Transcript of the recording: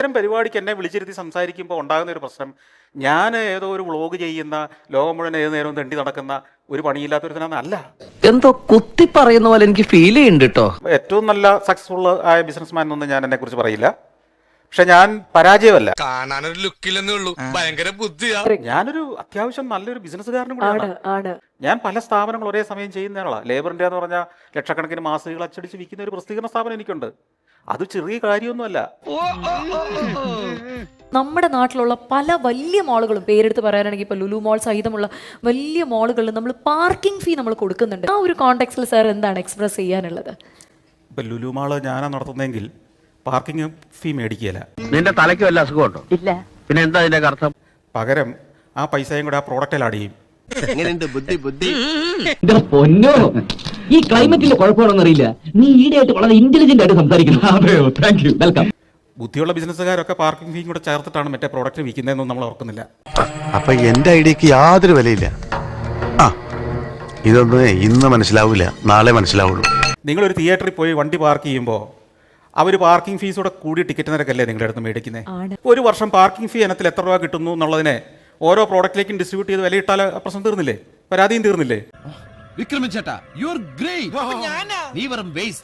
ഇത്തരം പരിപാടിക്ക് എന്നെ വിളിച്ചിരുത്തി സംസാരിക്കുമ്പോൾ ഉണ്ടാകുന്ന ഒരു പ്രശ്നം, ഞാൻ ഏതോ ഒരു വ്ളോഗ് ചെയ്യുന്ന, ലോകം മുഴുവൻ ഏത് നേരവും തെണ്ടി നടക്കുന്ന ഒരു പണിയില്ലാത്തൊരുത്തനല്ല. എന്തോ കുത്തി പറയുന്ന പോലെ എനിക്ക് ഫീൽ ചെയ്യുന്നുണ്ട് കേട്ടോ. ഏറ്റവും നല്ല സക്സസ്ഫുൾ ആയ ബിസിനസ്മാൻ എന്നൊന്നും ഞാൻ എന്നെ കുറിച്ച് പറയില്ല. പക്ഷെ ഞാൻ പരാജയമല്ല. കാണാനൊരു ലുക്കില്ലെന്നേ ഉള്ളൂ, ഭയങ്കര ബുദ്ധിയാ. ഞാനൊരു അത്യാവശ്യം നല്ലൊരു ബിസിനസ്സുകാരനും കൂടിയാണ്. ഞാൻ പല സ്ഥാപനങ്ങൾ ഒരേ സമയം ചെയ്യുന്നയാളാണ്. ലേബർ ഇന്ത്യ എന്ന് പറഞ്ഞാൽ ലക്ഷക്കണക്കിന് മാസികകൾ അച്ചടിച്ച് വിൽക്കുന്ന ഒരു പ്രസിദ്ധീകരണ സ്ഥാപനം എനിക്കുണ്ട്. അത് ചെറിയ കാര്യമൊന്നുമല്ല. നമ്മുടെ നാട്ടിലുള്ള പല വലിയ മാളുകളും, പേരെടുത്ത് പറയാനാണെങ്കിൽ ഇപ്പോൾ ലുലു മോൾ സഹിതമുള്ള വലിയ മാളുകളിൽ നമ്മൾ പാർക്കിംഗ് ഫീ നമ്മൾ കൊടുക്കുന്നുണ്ട്. ആ ഒരു കോണ്ടെക്സ്റ്റിൽ സാർ എന്താണ് എക്സ്പ്രസ് ചെയ്യാനുള്ളത്? ഇപ്പം ലുലു മാള് ഞാനാ നടത്തുന്നതെങ്കിൽ പാർക്കിംഗ് ഫീ മേടിക്കുകയില്ല. നിന്റെ തലയ്ക്ക് വല്ല അസുഖമുണ്ടോ? ഇല്ല. പിന്നെ എന്താ അതിന്റെ അർത്ഥം? പകരം ആ പൈസയും കൂടെ ആ പ്രോഡക്റ്റിൽ ആഡ് ചെയ്യും. പൊന്നോ, ഈ ക്ലൈമറ്റിന്റെ കുഴപ്പമാണെന്ന് അറിയില്ല. നീ ഈടെയായിട്ട് വളരെ ഇന്റലിജന്റ് ആയിട്ട് സംസാരിക്കുന്നു. Thank you, welcome. ബുദ്ധിയുള്ള ബിസിനസ്സുകാരൊക്കെ പാർക്കിംഗ് ഫീയും കൂടെ ചേർത്തിട്ടാണ് മറ്റേ പ്രോഡക്റ്റ് വിൽക്കുന്നതെന്നും നമ്മൾ ഓർക്കുന്നില്ല. അപ്പൊ എന്റെ ഐഡിയക്ക് യാതൊരു വിലയില്ല. ആ, ഇതൊന്നും ഇന്ന് മനസ്സിലാവില്ല, നാളെ മനസ്സിലാവുള്ളൂ. നിങ്ങളൊരു തിയേറ്ററിൽ പോയി വണ്ടി പാർക്ക് ചെയ്യുമ്പോൾ അവർ പാർക്കിംഗ് ഫീസ് കൂടെ കൂടി ടിക്കറ്റ് നിരക്കല്ലേ നിങ്ങളുടെ അടുത്ത് മേടിക്കുന്നത്? ഒരു വർഷം പാർക്കിംഗ് ഫീ ഇനത്തിൽ എത്ര രൂപ കിട്ടുന്നു എന്നുള്ളതിനെ ഓരോ പ്രോഡക്റ്റിലേക്കും ഡിസ്ട്രിബ്യൂട്ട് ചെയ്ത് വിലയിട്ടാൽ പ്രശ്നം തീർന്നില്ലേ? പരാതിയും തീർന്നില്ലേ? വിക്രമൻ ചേട്ടാ, യു ആർ ഗ്രേറ്റ്. നീ വെറും ബേസ്.